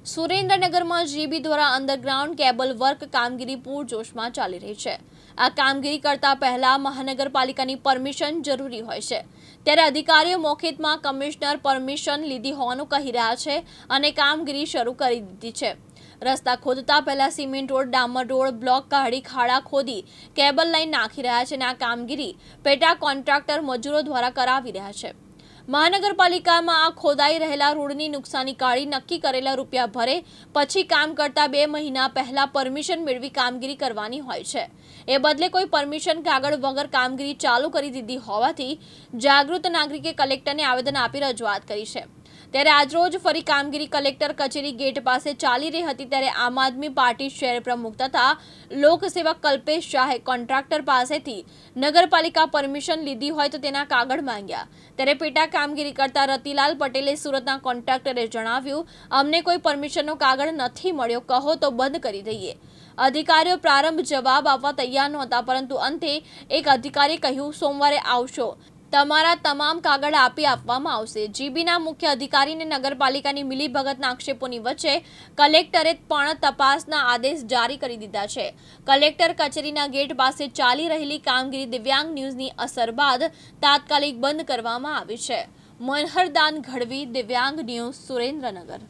સુરેન્દ્રનગરમાં જીબી દ્વારા underground cable work કામગીરી પૂરજોશમાં ચાલી રહી છે। આ કામગીરી કરતા પહેલા મહાનગરપાલિકાની પરમિશન જરૂરી હોય છે, ત્યારે અધિકારીઓ મૌખિકમાં કમિશનર પરમિશન લીધી હોવાનું કહી રહ્યા છે અને કામગીરી શરૂ કરી દીધી છે। રસ્તા ખોદતા પહેલા સિમેન્ટ રોડ, ડામર રોડ, બ્લોક કાઢી ખાડા ખોદી કેબલ લાઈન નાખી રહ્યા છે અને આ કામગીરી પેટા કોન્ટ્રાક્ટર મજૂરો દ્વારા કરાવી રહ્યા છે। મહાનગરપાલિકામાં આ ખોદાઈ રહેલા રોડની નુકસાની કાઢી નક્કી કરેલા રૂપિયા ભરે પછી કામ કરતા 2 મહિના પહેલા પરમિશન મેળવી કામગીરી કરવાની હોય છે। એ બદલે કોઈ પરમિશન કાગળ વગર કામગીરી ચાલુ કરી દીધી હોવાથી જાગૃત નાગરિકે કલેક્ટરને આવેદન આપી રજૂઆત કરી છે। ત્યારે આજરોજ ફરી કામગીરી કલેક્ટર કચેરી ગેટ પાસે ચાલી રહી હતી, ત્યારે આમ આદમી પાર્ટી શહેર પ્રમુખ તથા લોકસેવક કલ્પેશ શાહે કોન્ટ્રાક્ટર પાસેથી નગરપાલિકા પરમિશન લીધી હોય તો તેના કાગળ માંગ્યા। ત્યારે પેટા કામગીરી કરતા રતિલાલ પટેલે સુરતના કોન્ટ્રાક્ટરે જણાવ્યું, અમને કોઈ પરમિશનનો કાગળ નથી મળ્યો, કહો તો બંધ કરી દઈએ। અધિકારીઓ પ્રારંભ જવાબ આપવા તૈયાર નહોતા, પરંતુ અંતે એક અધિકારીએ કહ્યું, સોમવારે આવશો, તમારા તમામ કાગળ આપવામાં આવશે। જીબીના મુખ્ય અધિકારીને નગરપાલિકાની મિલીભગતના આક્ષેપોની વચ્ચે કલેક્ટરે પણ તપાસના આદેશ જારી કરી દીધા છે। કલેક્ટર કચેરીના ગેટ પાસે ચાલી રહેલી કામગીરી દિવ્યાંગ ન્યૂઝની અસર બાદ તાત્કાલિક બંધ કરવામાં આવી છે। મનહરદાન ગઢવી, દિવ્યાંગ ન્યૂઝ, સુરેન્દ્રનગર।